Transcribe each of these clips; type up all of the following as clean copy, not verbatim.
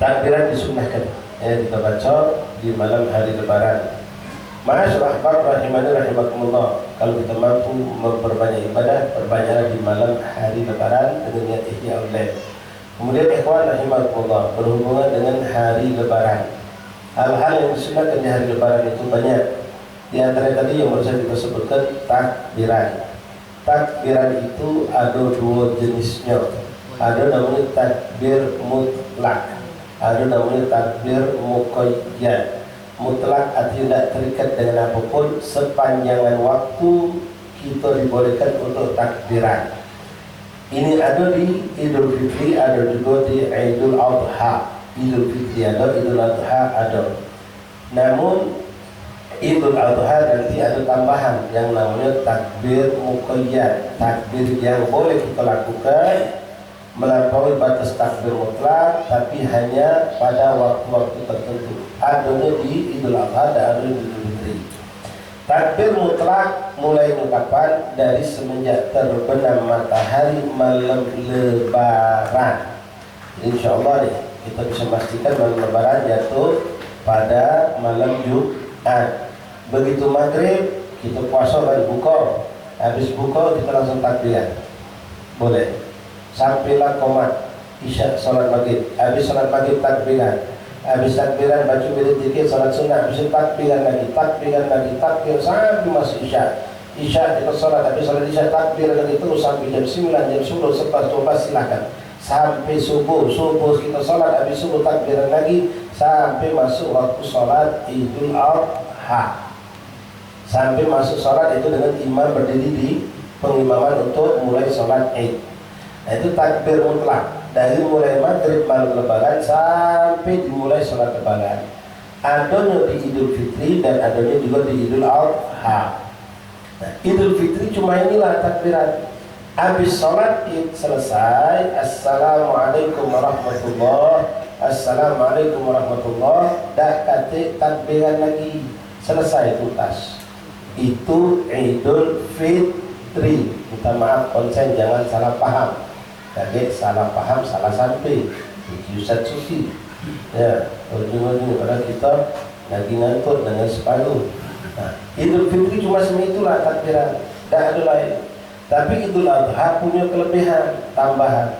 takbiran disunnahkan ya kita baca di malam hari lebaran. Ma'asyarul ahbab rahimani rahimakumullah, kalau kita mampu memperbanyak ibadah, perbanyaklah di malam hari lebaran dengan niat ihya ul-lail. Kemudian ikhwan rahimakumullah, berhubungan dengan hari lebaran, hal-hal yang disunahkan di hari lebaran itu banyak. Di antara tadi yang baru saja kita sebutkan takbiran. Takbiran itu ada dua jenisnya. Ada namanya takbir mutlak, ada namanya takbir muqayyad. Mutlak artinya tidak terikat dengan apapun, sepanjangan waktu kita dibolehkan untuk takbiran. Ini ada di Idul Fitri, ada juga di Idul Adha. Idul Fitri ada, Idul Adha ada. Namun Idul Adha nanti ada tambahan yang namanya takbir muqayyad, takbir yang boleh kita lakukan melampaui batas takbir mutlak, tapi hanya pada waktu-waktu tertentu. Adanya di Idul Adha dan ada di Idul Fitri. Takbir mutlak mulai kapan? Dari semenjak terbenam matahari malam lebaran. Insya Allah nih, kita bisa memastikan malam lebaran jatuh pada malam Jumat. Begitu maghrib kita puasa dan buka. Habis buka kita langsung takbiran. Boleh. Sampailah qomat isya salat maghrib, habis salat maghrib takbiran, habis takbiran baca wirid salat sunnah, habis takbiran lagi takbir sampai masuk isya. Isya kita salat, habis salat isya takbiran lagi terus sampai jam 9, jam 10, 11, 12 silakan sampai subuh kita salat, habis subuh takbiran lagi sampai masuk waktu salat Idul Adha. Sampai masuk salat itu dengan imam berdiri di pengimaman untuk mulai salat Id. Nah, itu takbir mutlak dari mulai maghrib malam lebaran sampai dimulai sholat lebaran. Adanya di Idul Fitri dan adanya juga di Idul Adha. Nah, Idul Fitri cuma inilah takbiran. Habis sholat Id selesai, Assalamualaikum warahmatullahi, Assalamualaikum warahmatullahi, dah kata takbiran lagi, selesai tuntas. Itu Idul Fitri. Minta maaf konsen, jangan salah paham. Kaget salah paham, salah sampai Ustaz Sufi ya, ujung-ujung pada kita lagi ngantuk dengan separuh. Nah, Idul Fitri cuma semua itulah takbiran, tak ada lain. Tapi Idul Adha punya kelebihan tambahan.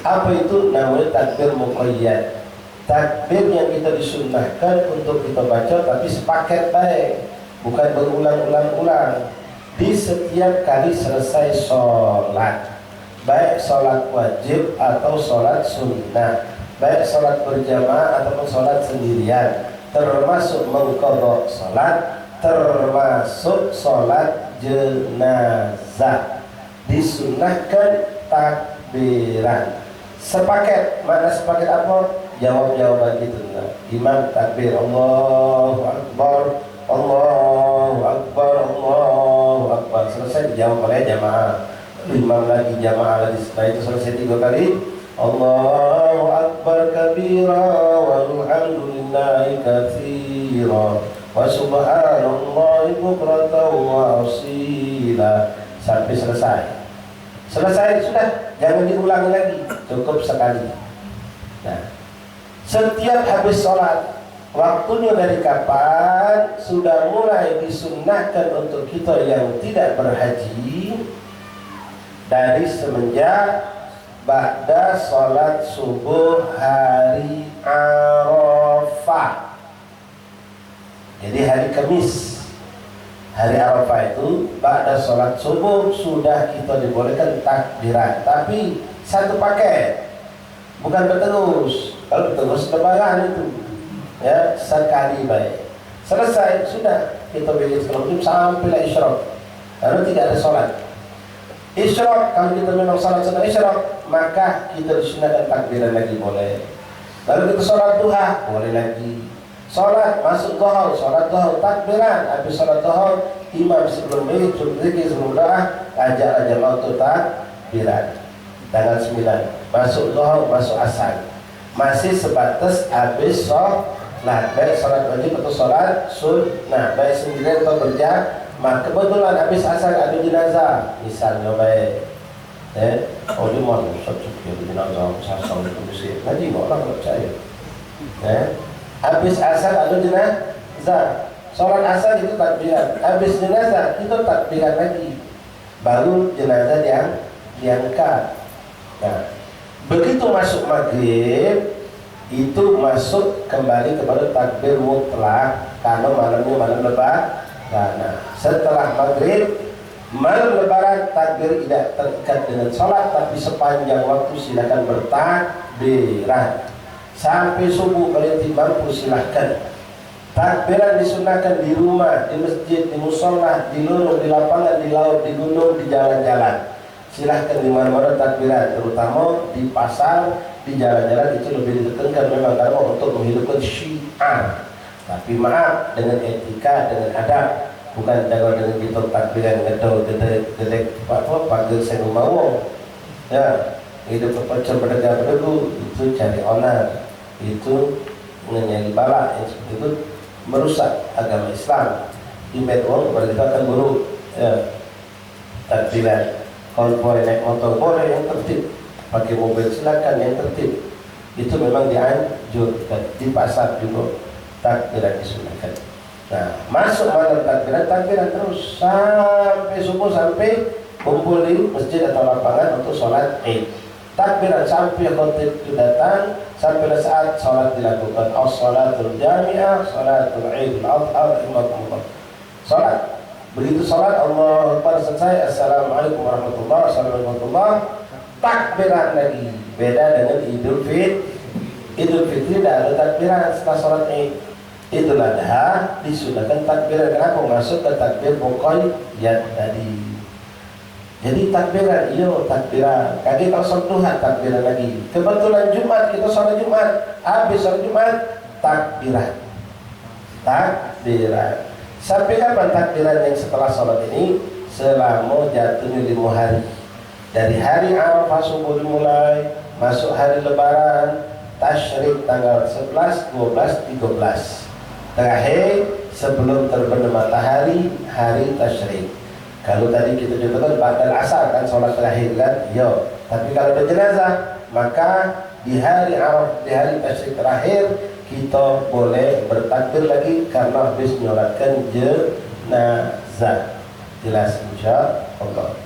Apa itu? Namanya takbir muqayyad. Takbir yang kita disunnahkan untuk kita baca tapi sepaket baik, bukan berulang-ulang di setiap kali selesai sholat, baik sholat wajib atau sholat sunnah, baik sholat berjamaah ataupun sholat sendirian, termasuk mengqadha sholat, termasuk sholat jenazah, disunnahkan takbiran sepaket. Mana sepaket apa? Jawab-jawaban gitu. Nah, imam takbir Allahu Akbar, Allahu Akbar, Allahu Akbar, selesai dijawab oleh jamaah. Imam lagi, jamaah lagi. Setelah itu selesai 3 kali, Allahu Akbar kabira walhamdulillahi katsira wa subhanallahi bukratan wa asila, sampai selesai. Selesai sudah, jangan diulangi lagi, cukup sekali. Nah, setiap habis sholat, waktunya dari kapan? Sudah mulai disunnahkan untuk kita yang tidak berhaji dari semenjak ba'da sholat subuh hari Arafah. Jadi hari Kamis, hari Arafah itu ba'da sholat subuh sudah kita dibolehkan takbiran, tapi satu paket, bukan berterus. Kalau berterus lebaran itu ya sekali baik. Selesai sudah kita bikin sekelumit sampailah isyraq, lalu tidak ada sholat. Isyraq, kalau kita memang salat sunnah isyraq, maka kita disunahkan takbiran lagi boleh. Lalu kita sholat duha boleh lagi. Sholat masuk dhuhr, sholat dhuhr takbiran. Habis sholat dhuhr, imam sebelum zikir sebelum doa ajak jamaah untuk takbiran. Tanggal 9 masuk dhuhr, masuk asar, masih sebatas habis sholat, baik sholat wajib atau sholat sunnah, baik sendirian atau berjamaah. Kebetulan habis asar ada jenazah, misalnya baik oh dia mau satu jenazah sasal itu mesti ngaji nggak orang percaya Habis asar ada jenazah, sholat asar itu takbiran, habis jenazah itu takbiran lagi, baru jenazah yang diangkat. Nah, begitu masuk maghrib itu masuk kembali kepada takbir mutlak karena malamnya malam lebaran. Nah, setelah maghrib malam lebaran takbir tidak terikat dengan sholat, tapi sepanjang waktu silakan bertakbiran sampai subuh. Kalau tidak mampu silahkan takbiran, disunahkan di rumah, di masjid, di musola, di lorong, di lapangan, di laut, di gunung, di jalan-jalan. Silahkan di mana-mana takbiran, terutama di pasar, di jalan-jalan itu lebih ditekankan memang karena untuk menghidupkan syiar. Tapi maaf, dengan etika, dengan adab, bukan dengan kita takbiran ngedol dedek pagar saya mau ya hidup pecah berdegar berdegu itu cari onar, itu menyali bala yang seperti itu merusak agama Islam. Di Medwong kepada kita akan buruk ya. Takbiran kalau boleh naik motor boleh yang tertib, pakai mobil silakan yang tertib, itu memang dianjurkan. Di pasar juga takbiran disunahkan. Nah, masuk malam takbiran terus sampai subuh, sampai kumpul di masjid atau lapangan untuk sholat Id. Takbiran sampai khotib itu datang, sampai saat sholat dilakukan. As-sholatul jami'ah, sholatul Id al-adha, sholat. Begitu sholat, Allah Akbar selesai, Assalamualaikum warahmatullahi wabarakatuh, takbiran lagi. Beda dengan Idul Fitri. Idul Fitri tidak ada takbiran setelah sholat Id. Idul Adha disunahkan takbiran. Kenapa? Masuk ke takbir muqayyad tadi. Jadi takbiran, iyo takbiran. Kaki tak sentuhan takbiran lagi. Kebetulan Jumat kita sholat Jumat, habis sholat Jumat takbiran. Takbiran. Sampai kapan takbiran yang setelah sholat ini? Selama jatuhnya 5 hari. Dari hari Arafah subuh dimulai, masuk hari Lebaran, Tasyrik tanggal 11, 12, 13. Terakhir sebelum terbenam matahari, hari Tasyrik. Kalau tadi kita contohkan ba'dal asar kan sholat terakhir kan, yo. Tapi kalau berjenazah, maka di hari Arafah, di hari Tasyrik terakhir kita boleh bertakbir lagi karena habis menyolatkan jenazah. Jelas insya Allah.